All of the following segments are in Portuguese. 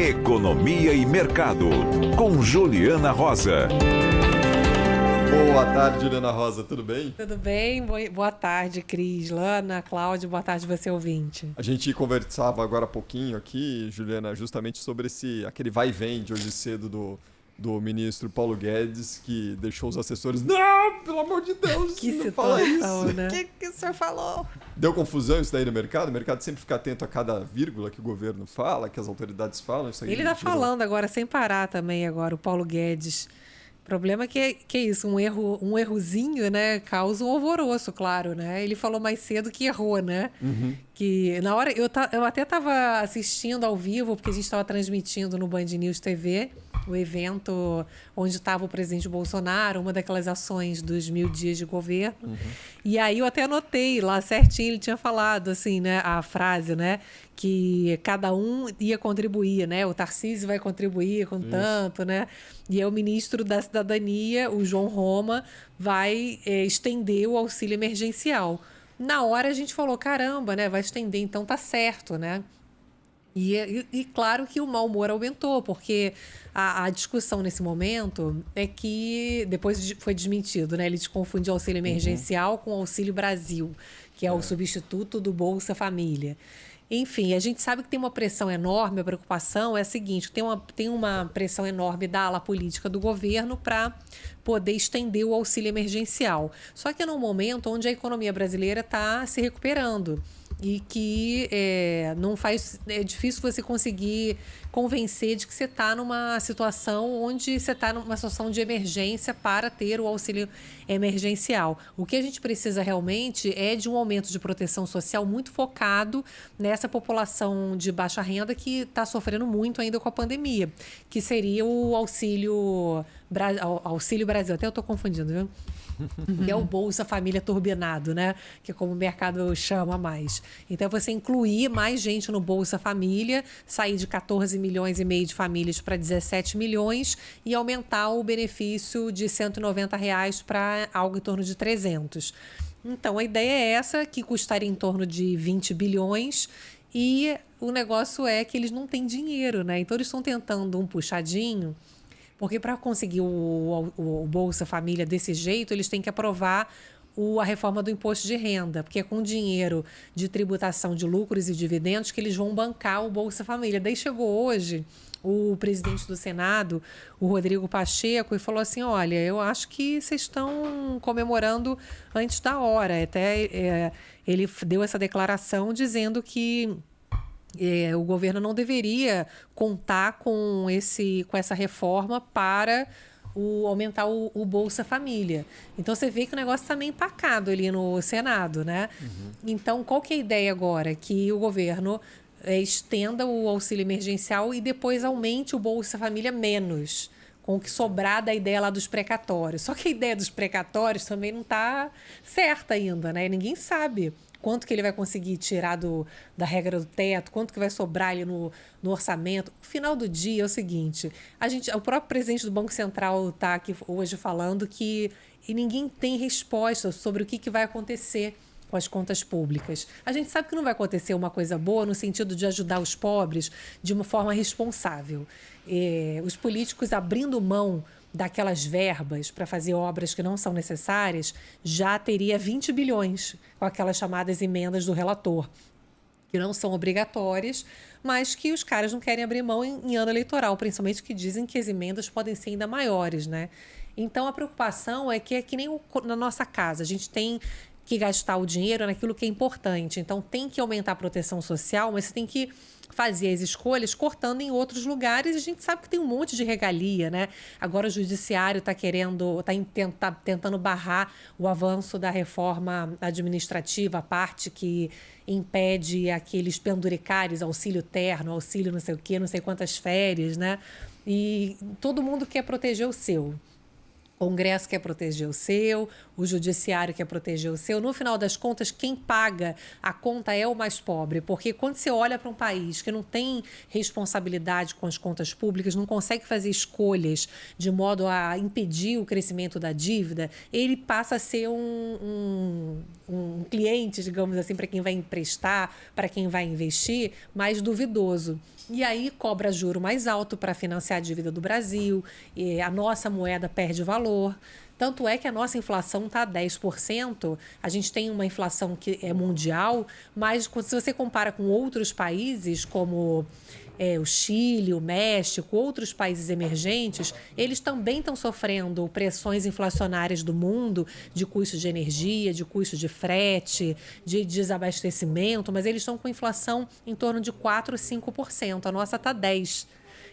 Economia e Mercado, com Juliana Rosa. Boa tarde, Juliana Rosa, tudo bem? Tudo bem? Boa tarde, Cris, Lana, Cláudio, boa tarde você ouvinte. A gente conversava agora há pouquinho aqui, Juliana, justamente sobre aquele vai e vem de hoje cedo do ministro Paulo Guedes, que deixou os assessores, não, pelo amor de Deus, que não situação, fala isso. Né? O que o senhor falou? Deu confusão isso daí no mercado? O mercado sempre fica atento a cada vírgula que o governo fala, que as autoridades falam. Isso aí ele tá falando agora sem parar também agora, o Paulo Guedes. O problema é que é isso, um errozinho, né, causa um alvoroço, claro, né? Ele falou mais cedo que errou, né? Uhum. Que na hora, eu até estava assistindo ao vivo, porque a gente estava transmitindo no Band News TV, o evento onde estava o presidente Bolsonaro, uma daquelas ações dos 1000 dias de governo. Uhum. E aí eu até anotei lá certinho, ele tinha falado assim, né, a frase, né, que cada um ia contribuir, né? O Tarcísio vai contribuir com tanto, né? E aí o ministro da Cidadania, o João Roma, vai estender o auxílio emergencial. Na hora a gente falou, caramba, né? Vai estender, então tá certo, né? E claro que o mau humor aumentou, porque a discussão nesse momento é que, depois foi desmentido, né? Ele confundiu auxílio emergencial com auxílio Brasil, que é o substituto do Bolsa Família. Enfim, a gente sabe que tem uma pressão enorme, a preocupação é a seguinte, tem uma pressão enorme da ala política do governo para poder estender o auxílio emergencial. Só que é num momento onde a economia brasileira está se recuperando e que é difícil você conseguir convencer de que você está numa situação onde você está numa situação de emergência para ter o auxílio emergencial. O que a gente precisa realmente é de um aumento de proteção social muito focado nessa população de baixa renda que está sofrendo muito ainda com a pandemia, que seria o Auxílio Brasil. Até eu estou confundindo, viu? Que é o Bolsa Família turbinado, né? Que é como o mercado chama mais. Então, você incluir mais gente no Bolsa Família, sair de 14 milhões e meio de famílias para 17 milhões e aumentar o benefício de R$190 para algo em torno de 300. Então, a ideia é essa, que custaria em torno de 20 bilhões e o negócio é que eles não têm dinheiro, né? Então, eles estão tentando um puxadinho. Porque para conseguir o Bolsa Família desse jeito, eles têm que aprovar a reforma do imposto de renda, porque é com dinheiro de tributação de lucros e dividendos que eles vão bancar o Bolsa Família. Daí chegou hoje o presidente do Senado, o Rodrigo Pacheco, e falou assim, olha, eu acho que vocês estão comemorando antes da hora. Até ele deu essa declaração dizendo que o governo não deveria contar com essa reforma para aumentar o Bolsa Família. Então, você vê que o negócio está meio empacado ali no Senado, né? Uhum. Então, qual que é a ideia agora? Que o governo estenda o auxílio emergencial e depois aumente o Bolsa Família menos, com o que sobrar da ideia lá dos precatórios. Só que a ideia dos precatórios também não está certa ainda, né? Ninguém sabe quanto que ele vai conseguir tirar da regra do teto, quanto que vai sobrar ali no orçamento. No final do dia é o seguinte, o próprio presidente do Banco Central está aqui hoje falando que ninguém tem resposta sobre o que vai acontecer com as contas públicas. A gente sabe que não vai acontecer uma coisa boa no sentido de ajudar os pobres de uma forma responsável. Os políticos abrindo mão daquelas verbas para fazer obras que não são necessárias, já teria 20 bilhões com aquelas chamadas emendas do relator, que não são obrigatórias, mas que os caras não querem abrir mão em ano eleitoral, principalmente que dizem que as emendas podem ser ainda maiores, né? Então, a preocupação é que nem na nossa casa, a gente tem que gastar o dinheiro naquilo que é importante. Então, tem que aumentar a proteção social, mas você tem que fazer as escolhas cortando em outros lugares. A gente sabe que tem um monte de regalia, né? Agora o judiciário está tentando barrar o avanço da reforma administrativa, a parte que impede aqueles penduricários, auxílio terno, auxílio não sei o quê, não sei quantas férias, né? E todo mundo quer proteger o seu. O Congresso quer proteger o seu, o Judiciário quer proteger o seu. No final das contas, quem paga a conta é o mais pobre, porque quando você olha para um país que não tem responsabilidade com as contas públicas, não consegue fazer escolhas de modo a impedir o crescimento da dívida, ele passa a ser um cliente, digamos assim, para quem vai emprestar, para quem vai investir, mais duvidoso. E aí cobra juro mais alto para financiar a dívida do Brasil, e a nossa moeda perde valor. Tanto é que a nossa inflação está a 10%. A gente tem uma inflação que é mundial, mas se você compara com outros países, como o Chile, o México, outros países emergentes, eles também estão sofrendo pressões inflacionárias do mundo, de custos de energia, de custos de frete, de desabastecimento, mas eles estão com inflação em torno de 4% a 5%. A nossa está 10%.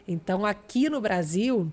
Então, aqui no Brasil,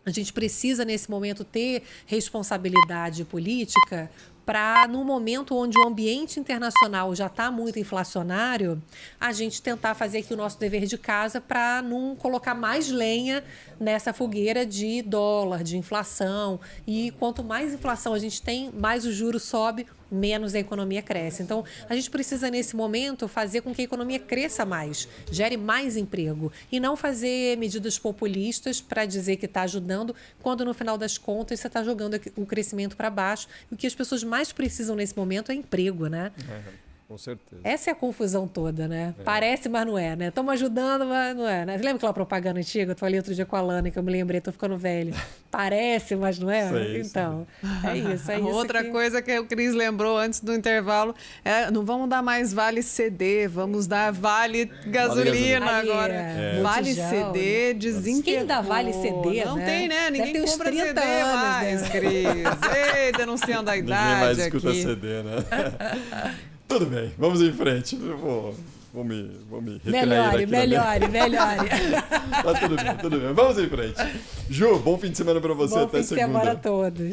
a gente precisa, nesse momento, ter responsabilidade política para, no momento onde o ambiente internacional já está muito inflacionário, a gente tentar fazer aqui o nosso dever de casa para não colocar mais lenha nessa fogueira de dólar, de inflação. E quanto mais inflação a gente tem, mais o juro sobe, menos a economia cresce. Então, a gente precisa, nesse momento, fazer com que a economia cresça mais, gere mais emprego, e não fazer medidas populistas para dizer que está ajudando, quando, no final das contas, você está jogando o crescimento para baixo. E o que as pessoas mais precisam nesse momento é emprego, né? Com certeza. Essa é a confusão toda, né? Parece, mas não é, né? Estamos ajudando, mas não é, né? Você lembra aquela propaganda antiga? Eu falei outro dia com a Lana, que eu me lembrei, tô ficando velha. Parece, mas não é? Sei, então, é isso. Outra coisa que o Cris lembrou antes do intervalo é: não vamos dar mais vale CD, vamos dar vale gasolina agora. Vale Botijão, CD, desenterrou. Quem dá vale CD, Não né? tem, né? Ninguém Deve ter uns compra 30 CD anos, mais, né? Cris. Ei, denunciando a idade Ninguém mais escuta aqui. CD, né? Tudo bem, vamos em frente. Eu vou me retrair Melhore, aqui. melhore. Tá tudo bem. Vamos em frente. Ju, bom fim de semana pra você. Bom Até fim de segunda. semana a todos.